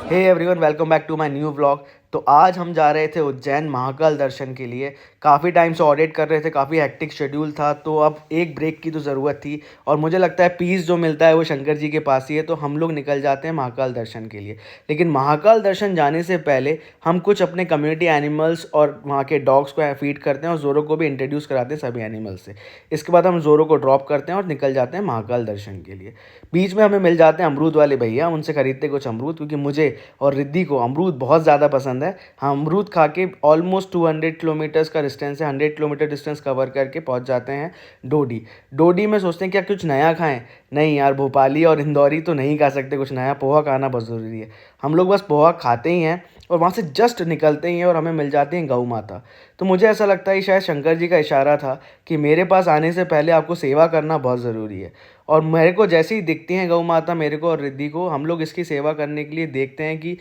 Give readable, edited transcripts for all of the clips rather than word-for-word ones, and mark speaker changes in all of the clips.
Speaker 1: Hey everyone, welcome back to my new vlog. तो आज हम जा रहे थे उज्जैन महाकाल दर्शन के लिए। काफ़ी टाइम से ऑडिट कर रहे थे, काफ़ी हेक्टिक शेड्यूल था, तो अब एक ब्रेक की तो ज़रूरत थी। और मुझे लगता है पीस जो मिलता है वो शंकर जी के पास ही है, तो हम लोग निकल जाते हैं महाकाल दर्शन के लिए। लेकिन महाकाल दर्शन जाने से पहले हम कुछ अपने कम्युनिटी एनिमल्स और वहाँ के डॉग्स को फीड करते हैं और जोरो को भी इंट्रोड्यूस कराते हैं सभी एनिमल्स से। इसके बाद हम जोरो को ड्रॉप करते हैं और निकल जाते हैं महाकाल दर्शन के लिए। बीच में हमें मिल जाते हैं अमरूद वाले भैया, उनसे खरीदते कुछ अमरूद, क्योंकि मुझे और रिद्धि को अमरूद बहुत ज़्यादा पसंद है। हम अमरूद खा के ऑलमोस्ट 200 किलोमीटर्स का डिस्टेंस है, 100 किलोमीटर डिस्टेंस कवर करके पहुंच जाते हैं डोडी। डोडी में सोचते हैं क्या कुछ नया खाएं। नहीं यार, भोपाली और इंदौरी तो नहीं खा सकते कुछ नया, पोहा खाना बहुत ज़रूरी है। हम लोग बस पोहा खाते ही हैं और वहाँ से जस्ट निकलते ही हैं और हमें मिल जाती हैं गौ माता। तो मुझे ऐसा लगता है शायद शंकर जी का इशारा था कि मेरे पास आने से पहले आपको सेवा करना बहुत ज़रूरी है। और मेरे को जैसे ही दिखती हैं गौ माता, मेरे को और रिद्धि को, हम लोग इसकी सेवा करने के लिए देखते हैं कि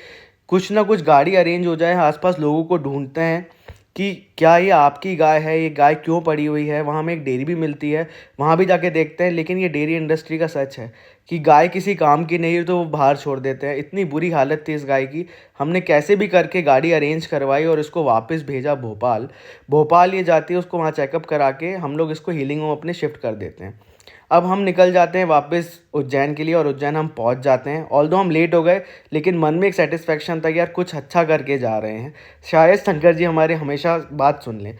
Speaker 1: कुछ ना कुछ गाड़ी अरेंज हो जाए। आसपास लोगों को ढूंढते हैं कि क्या ये आपकी गाय है, ये गाय क्यों पड़ी हुई है। वहाँ हमें एक डेयरी भी मिलती है, वहाँ भी जाके देखते हैं। लेकिन ये डेयरी इंडस्ट्री का सच है कि गाय किसी काम की नहीं है तो वो बाहर छोड़ देते हैं। इतनी बुरी हालत थी इस गाय की। हमने कैसे भी करके गाड़ी अरेंज करवाई और इसको वापस भेजा भोपाल। भोपाल ये जाती है, उसको वहाँ चेकअप करा के हम लोग इसको हीलिंग होम अपने शिफ्ट कर देते हैं। अब हम निकल जाते हैं वापस उज्जैन के लिए और उज्जैन हम पहुंच जाते हैं। ऑल्दो हम लेट हो गए, लेकिन मन में एक सेटिस्फेक्शन था कि यार कुछ अच्छा करके जा रहे हैं, शायद शंकर जी हमारे हमेशा बात सुन लें।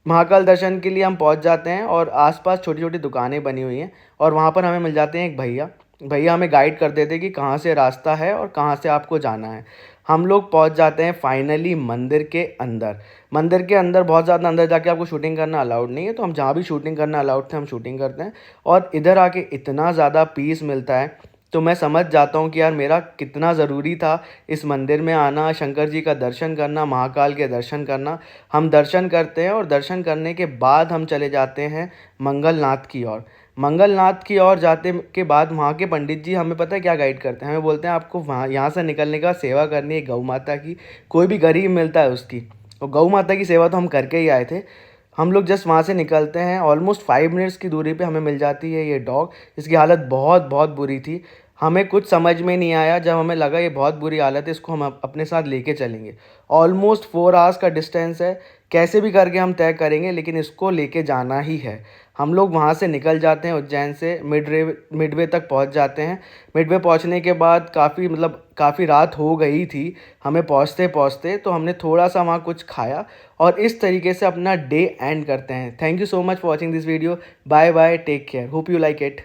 Speaker 1: महाकाल दर्शन के लिए हम पहुंच जाते हैं और आसपास छोटी छोटी दुकानें बनी हुई हैं और वहाँ पर हमें मिल जाते हैं एक भैया। भैया हमें गाइड कर देते कि कहाँ से रास्ता है और कहाँ से आपको जाना है। हम लोग पहुँच जाते हैं फाइनली मंदिर के अंदर। मंदिर के अंदर बहुत ज़्यादा अंदर जाके आपको शूटिंग करना अलाउड नहीं है, तो हम जहाँ भी शूटिंग करना अलाउड थे हम शूटिंग करते हैं। और इधर आके इतना ज़्यादा पीस मिलता है, तो मैं समझ जाता हूँ कि यार मेरा कितना ज़रूरी था इस मंदिर में आना, शंकर जी का दर्शन करना, महाकाल के दर्शन करना। हम दर्शन करते हैं और दर्शन करने के बाद हम चले जाते हैं मंगलनाथ की ओर। मंगलनाथ की ओर जाते के बाद वहाँ के पंडित जी हमें पता है क्या गाइड करते हैं, हमें बोलते हैं आपको वहाँ यहाँ से निकलने का सेवा करनी है गौ माता की। कोई भी गरीब मिलता है उसकी, और गौ माता की सेवा तो हम करके ही आए थे। हम लोग जस्ट वहाँ से निकलते हैं, ऑलमोस्ट 5 मिनट्स की दूरी पे हमें मिल जाती है ये डॉग। इसकी हालत बहुत बहुत बुरी थी। हमें कुछ समझ में नहीं आया, जब हमें लगा ये बहुत बुरी हालत है, इसको हम अपने साथ लेके चलेंगे। ऑलमोस्ट 4 आवर्स का डिस्टेंस है, कैसे भी करके हम तय करेंगे, लेकिन इसको लेके जाना ही है। हम लोग वहाँ से निकल जाते हैं उज्जैन से, मिडवे तक पहुँच जाते हैं। मिडवे पहुँचने के बाद काफ़ी रात हो गई थी हमें पहुँचते पहुँचते, तो हमने थोड़ा सा वहाँ कुछ खाया और इस तरीके से अपना डे एंड करते हैं। Thank you so much for watching this video. Bye bye, take care, hope you like it.